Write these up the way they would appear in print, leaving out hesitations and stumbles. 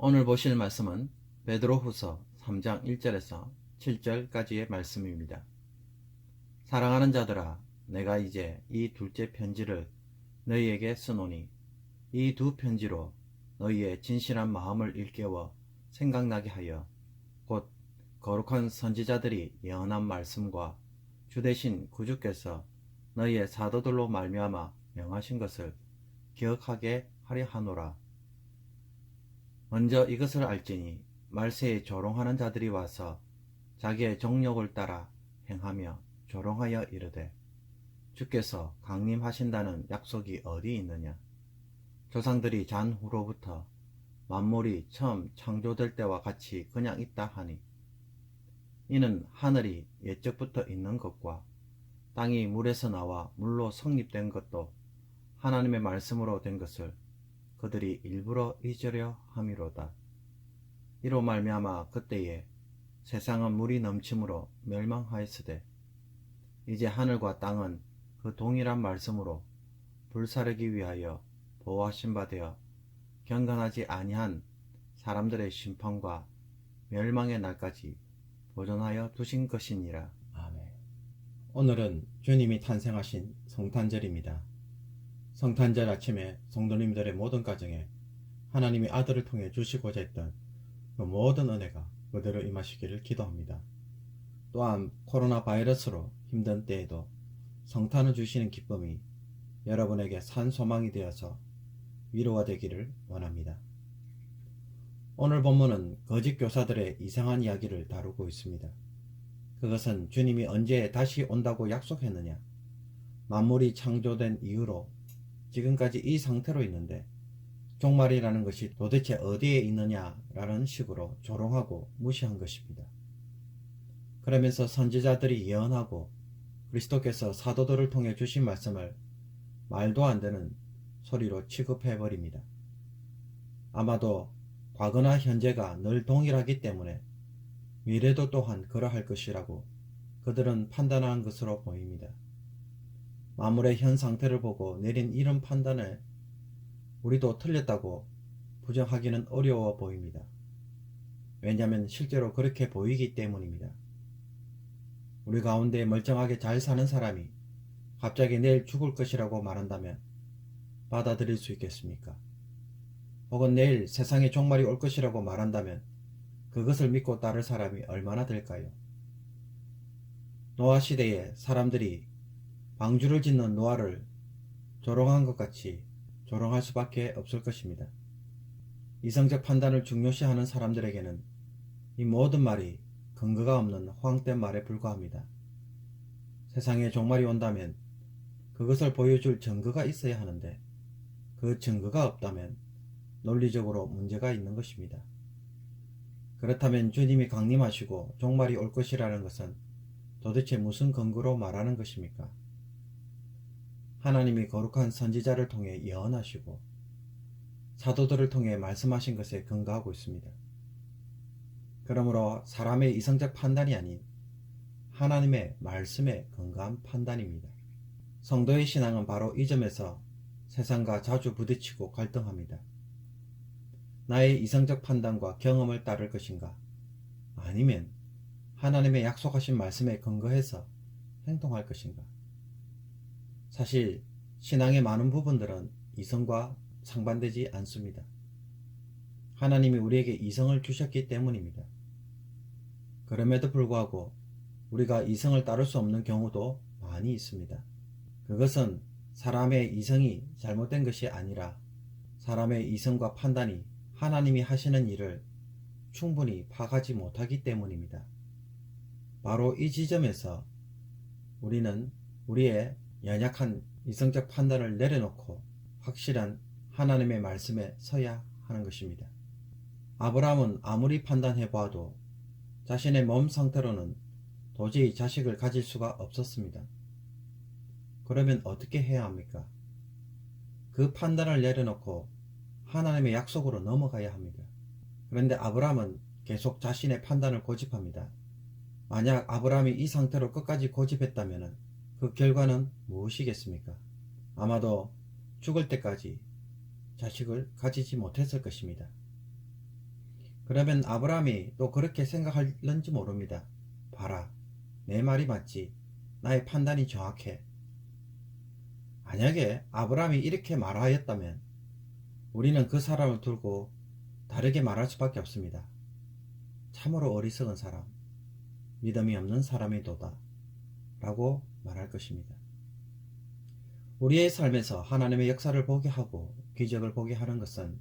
오늘 보실 말씀은 베드로후서 3장 1절에서 7절까지의 말씀입니다. 사랑하는 자들아, 내가 이제 이 둘째 편지를 너희에게 쓰노니 이 두 편지로 너희의 진실한 마음을 일깨워 생각나게 하여 곧 거룩한 선지자들이 예언한 말씀과 주 되신 구주께서 너희의 사도들로 말미암아 명하신 것을 기억하게 하려 하노라. 먼저 이것을 알지니 말세에 조롱하는 자들이 와서 자기의 정욕을 따라 행하며 조롱하여 이르되 주께서 강림하신다는 약속이 어디 있느냐. 조상들이 잔 후로부터 만물이 처음 창조될 때와 같이 그냥 있다 하니 이는 하늘이 옛적부터 있는 것과 땅이 물에서 나와 물로 성립된 것도 하나님의 말씀으로 된 것을 그들이 일부러 잊으려 함이로다. 이로 말미암아 그때에 세상은 물이 넘침으로 멸망하였으되 이제 하늘과 땅은 그 동일한 말씀으로 불사르기 위하여 보호하신 바 되어 경건하지 아니한 사람들의 심판과 멸망의 날까지 보존하여 두신 것이니라. 아멘. 오늘은 주님이 탄생하신 성탄절입니다. 성탄절 아침에 성도님들의 모든 가정에 하나님이 아들을 통해 주시고자 했던 그 모든 은혜가 그대로 임하시기를 기도합니다. 또한 코로나 바이러스로 힘든 때에도 성탄을 주시는 기쁨이 여러분에게 산 소망이 되어서 위로가 되기를 원합니다. 오늘 본문은 거짓 교사들의 이상한 이야기를 다루고 있습니다. 그것은 주님이 언제 다시 온다고 약속했느냐, 만물이 창조된 이후로 지금까지 이 상태로 있는데 종말이라는 것이 도대체 어디에 있느냐라는 식으로 조롱하고 무시한 것입니다. 그러면서 선지자들이 예언하고 그리스도께서 사도들을 통해 주신 말씀을 말도 안 되는 소리로 취급해버립니다. 아마도 과거나 현재가 늘 동일하기 때문에 미래도 또한 그러할 것이라고 그들은 판단한 것으로 보입니다. 만물의 현 상태를 보고 내린 이런 판단을 우리도 틀렸다고 부정하기는 어려워 보입니다. 왜냐하면 실제로 그렇게 보이기 때문입니다. 우리 가운데 멀쩡하게 잘 사는 사람이 갑자기 내일 죽을 것이라고 말한다면 받아들일 수 있겠습니까? 혹은 내일 세상에 종말이 올 것이라고 말한다면 그것을 믿고 따를 사람이 얼마나 될까요? 노아 시대에 사람들이 방주를 짓는 노아를 조롱한 것 같이 조롱할 수밖에 없을 것입니다. 이성적 판단을 중요시하는 사람들에게는 이 모든 말이 근거가 없는 허황된 말에 불과합니다. 세상에 종말이 온다면 그것을 보여줄 증거가 있어야 하는데 그 증거가 없다면 논리적으로 문제가 있는 것입니다. 그렇다면 주님이 강림하시고 종말이 올 것이라는 것은 도대체 무슨 근거로 말하는 것입니까? 하나님이 거룩한 선지자를 통해 예언하시고 사도들을 통해 말씀하신 것에 근거하고 있습니다. 그러므로 사람의 이성적 판단이 아닌 하나님의 말씀에 근거한 판단입니다. 성도의 신앙은 바로 이 점에서 세상과 자주 부딪히고 갈등합니다. 나의 이성적 판단과 경험을 따를 것인가? 아니면 하나님의 약속하신 말씀에 근거해서 행동할 것인가? 사실 신앙의 많은 부분들은 이성과 상반되지 않습니다. 하나님이 우리에게 이성을 주셨기 때문입니다. 그럼에도 불구하고 우리가 이성을 따를 수 없는 경우도 많이 있습니다. 그것은 사람의 이성이 잘못된 것이 아니라 사람의 이성과 판단이 하나님이 하시는 일을 충분히 파악하지 못하기 때문입니다. 바로 이 지점에서 우리는 우리의 연약한 이성적 판단을 내려놓고 확실한 하나님의 말씀에 서야 하는 것입니다. 아브라함은 아무리 판단해 보아도 자신의 몸 상태로는 도저히 자식을 가질 수가 없었습니다. 그러면 어떻게 해야 합니까? 그 판단을 내려놓고 하나님의 약속으로 넘어가야 합니다. 그런데 아브라함은 계속 자신의 판단을 고집합니다. 만약 아브라함이 이 상태로 끝까지 고집했다면 그 결과는 무엇이겠습니까? 아마도 죽을 때까지 자식을 가지지 못했을 것입니다. 그러면 아브라함이 또 그렇게 생각할는지 모릅니다. 봐라, 내 말이 맞지. 나의 판단이 정확해. 만약에 아브라함이 이렇게 말하였다면 우리는 그 사람을 두고 다르게 말할 수밖에 없습니다. 참으로 어리석은 사람, 믿음이 없는 사람이도다 라고 말할 것입니다. 우리의 삶에서 하나님의 역사를 보게 하고 기적을 보게 하는 것은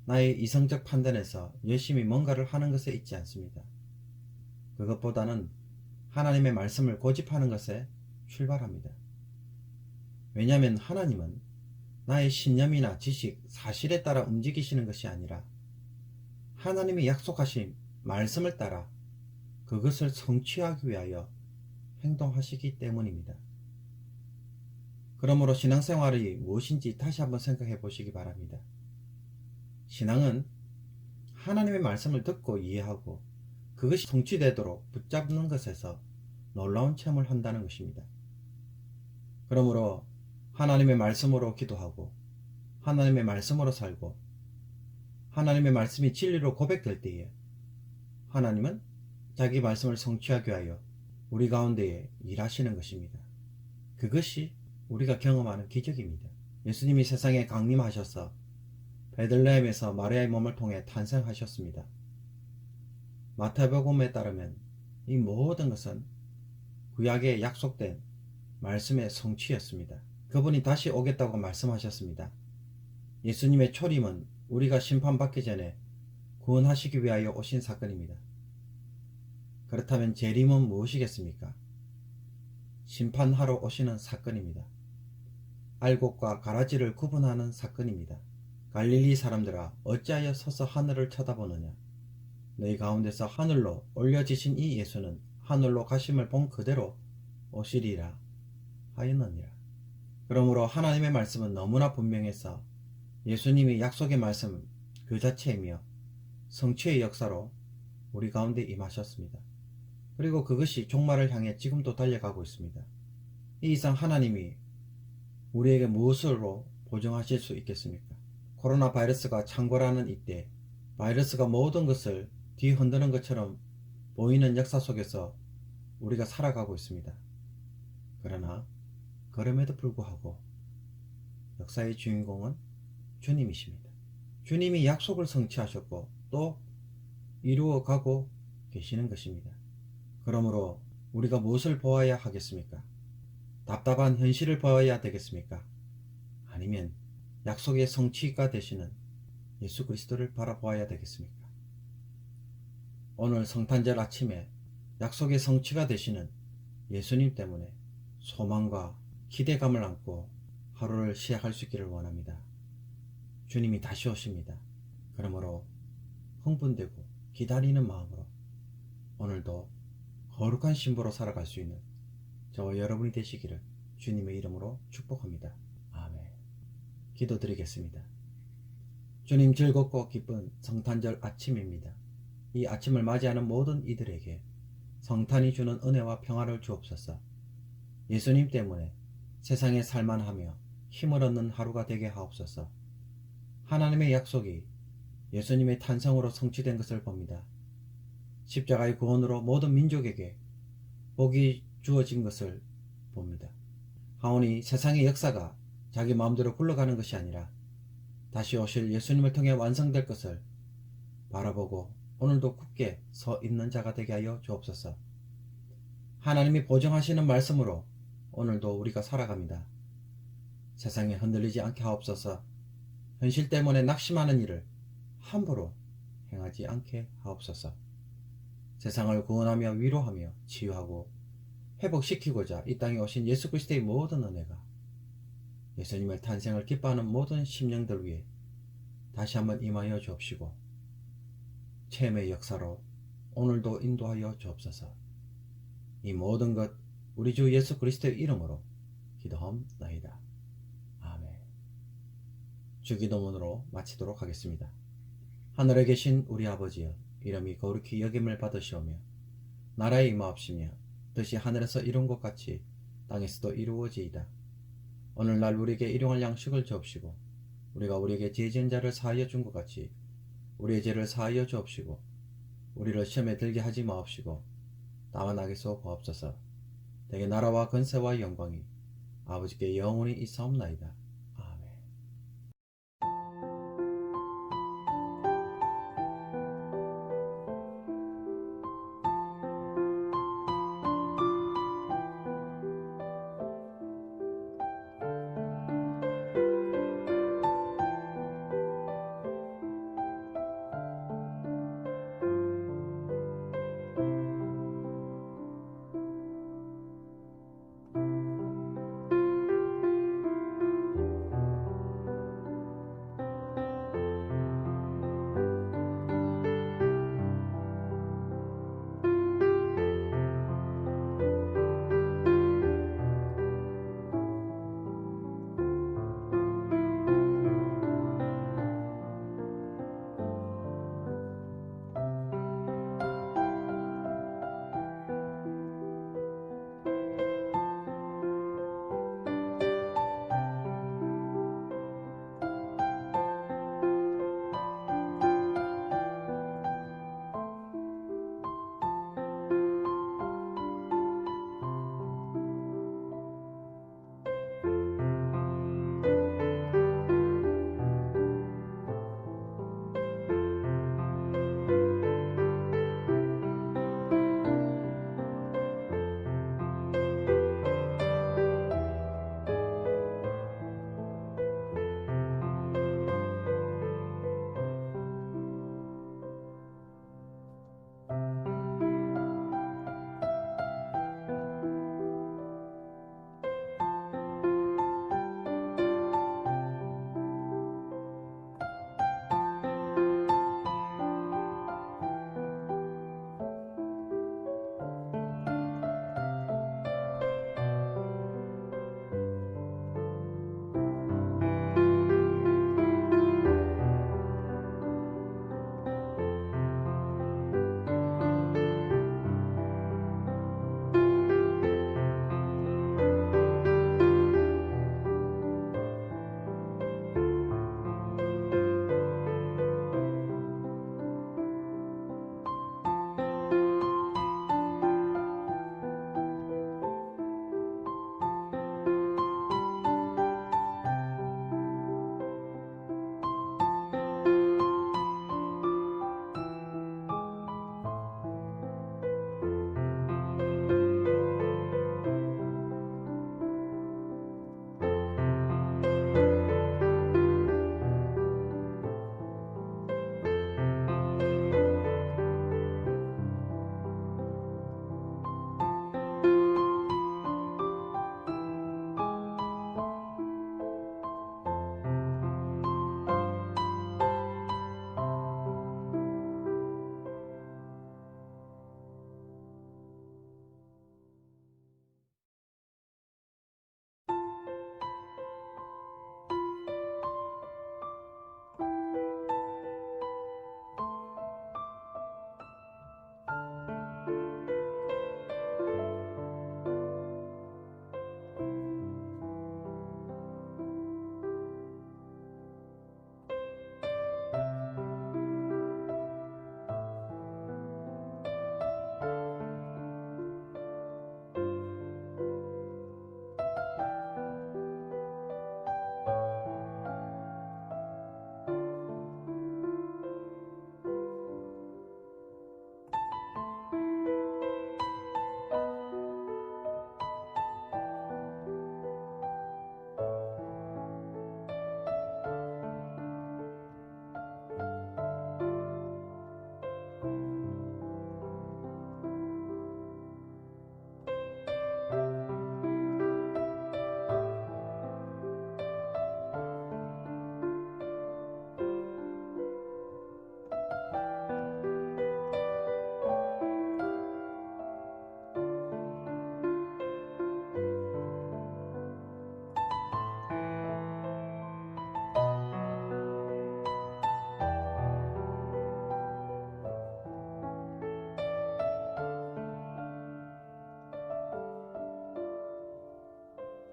나의 이성적 판단에서 열심히 뭔가를 하는 것에 있지 않습니다. 그것보다는 하나님의 말씀을 고집하는 것에 출발합니다. 왜냐하면 하나님은 나의 신념이나 지식, 사실에 따라 움직이시는 것이 아니라 하나님이 약속하신 말씀을 따라 그것을 성취하기 위하여 행동하시기 때문입니다. 그러므로 신앙생활이 무엇인지 다시 한번 생각해 보시기 바랍니다. 신앙은 하나님의 말씀을 듣고 이해하고 그것이 성취되도록 붙잡는 것에서 놀라운 체험을 한다는 것입니다. 그러므로 하나님의 말씀으로 기도하고 하나님의 말씀으로 살고 하나님의 말씀이 진리로 고백될 때에 하나님은 자기 말씀을 성취하기 위하여 우리 가운데에 일하시는 것입니다. 그것이 우리가 경험하는 기적입니다. 예수님이 세상에 강림하셔서 베들레헴에서 마리아의 몸을 통해 탄생하셨습니다. 마태복음에 따르면 이 모든 것은 구약에 약속된 말씀의 성취였습니다. 그분이 다시 오겠다고 말씀하셨습니다. 예수님의 초림은 우리가 심판받기 전에 구원하시기 위하여 오신 사건입니다. 그렇다면 재림은 무엇이겠습니까? 심판하러 오시는 사건입니다. 알곡과 가라지를 구분하는 사건입니다. 갈릴리 사람들아, 어찌하여 서서 하늘을 쳐다보느냐? 너희 가운데서 하늘로 올려지신 이 예수는 하늘로 가심을 본 그대로 오시리라 하였느니라. 그러므로 하나님의 말씀은 너무나 분명해서 예수님이 약속의 말씀 그 자체이며 성취의 역사로 우리 가운데 임하셨습니다. 그리고 그것이 종말을 향해 지금도 달려가고 있습니다. 이 이상 하나님이 우리에게 무엇으로 보증하실 수 있겠습니까? 코로나 바이러스가 창궐하는 이때 바이러스가 모든 것을 뒤흔드는 것처럼 보이는 역사 속에서 우리가 살아가고 있습니다. 그러나 그럼에도 불구하고 역사의 주인공은 주님이십니다. 주님이 약속을 성취하셨고 또 이루어가고 계시는 것입니다. 그러므로 우리가 무엇을 보아야 하겠습니까? 답답한 현실을 보아야 되겠습니까? 아니면 약속의 성취가 되시는 예수 그리스도를 바라보아야 되겠습니까? 오늘 성탄절 아침에 약속의 성취가 되시는 예수님 때문에 소망과 기대감을 안고 하루를 시작할 수 있기를 원합니다. 주님이 다시 오십니다. 그러므로 흥분되고 기다리는 마음으로 오늘도 거룩한 신부로 살아갈 수 있는 저와 여러분이 되시기를 주님의 이름으로 축복합니다. 아멘. 기도드리겠습니다. 주님, 즐겁고 기쁜 성탄절 아침입니다. 이 아침을 맞이하는 모든 이들에게 성탄이 주는 은혜와 평화를 주옵소서. 예수님 때문에 세상에 살만하며 힘을 얻는 하루가 되게 하옵소서. 하나님의 약속이 예수님의 탄생으로 성취된 것을 봅니다. 십자가의 구원으로 모든 민족에게 복이 주어진 것을 봅니다. 하오니 세상의 역사가 자기 마음대로 굴러가는 것이 아니라 다시 오실 예수님을 통해 완성될 것을 바라보고 오늘도 굳게 서 있는 자가 되게 하여 주옵소서. 하나님이 보증하시는 말씀으로 오늘도 우리가 살아갑니다. 세상에 흔들리지 않게 하옵소서. 현실 때문에 낙심하는 일을 함부로 행하지 않게 하옵소서. 세상을 구원하며 위로하며 치유하고 회복시키고자 이 땅에 오신 예수 그리스도의 모든 은혜가 예수님의 탄생을 기뻐하는 모든 심령들 위해 다시 한번 임하여 주옵시고 체험의 역사로 오늘도 인도하여 주옵소서. 이 모든 것 우리 주 예수 그리스도의 이름으로 기도하옵나이다. 아멘. 주기도문으로 마치도록 하겠습니다. 하늘에 계신 우리 아버지여, 이름이 거룩히 여김을 받으시오며 나라에 임하옵시며 뜻이 하늘에서 이룬 것 같이 땅에서도 이루어지이다. 오늘날 우리에게 일용할 양식을 주옵시고 우리가 우리에게 죄 지은 자를 사하여 준 것 같이 우리의 죄를 사하여 주옵시고 우리를 시험에 들게 하지 마옵시고 다만 악에서 구하옵소서. 대개 나라와 권세와 영광이 아버지께 영원히 있사옵나이다.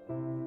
아멘.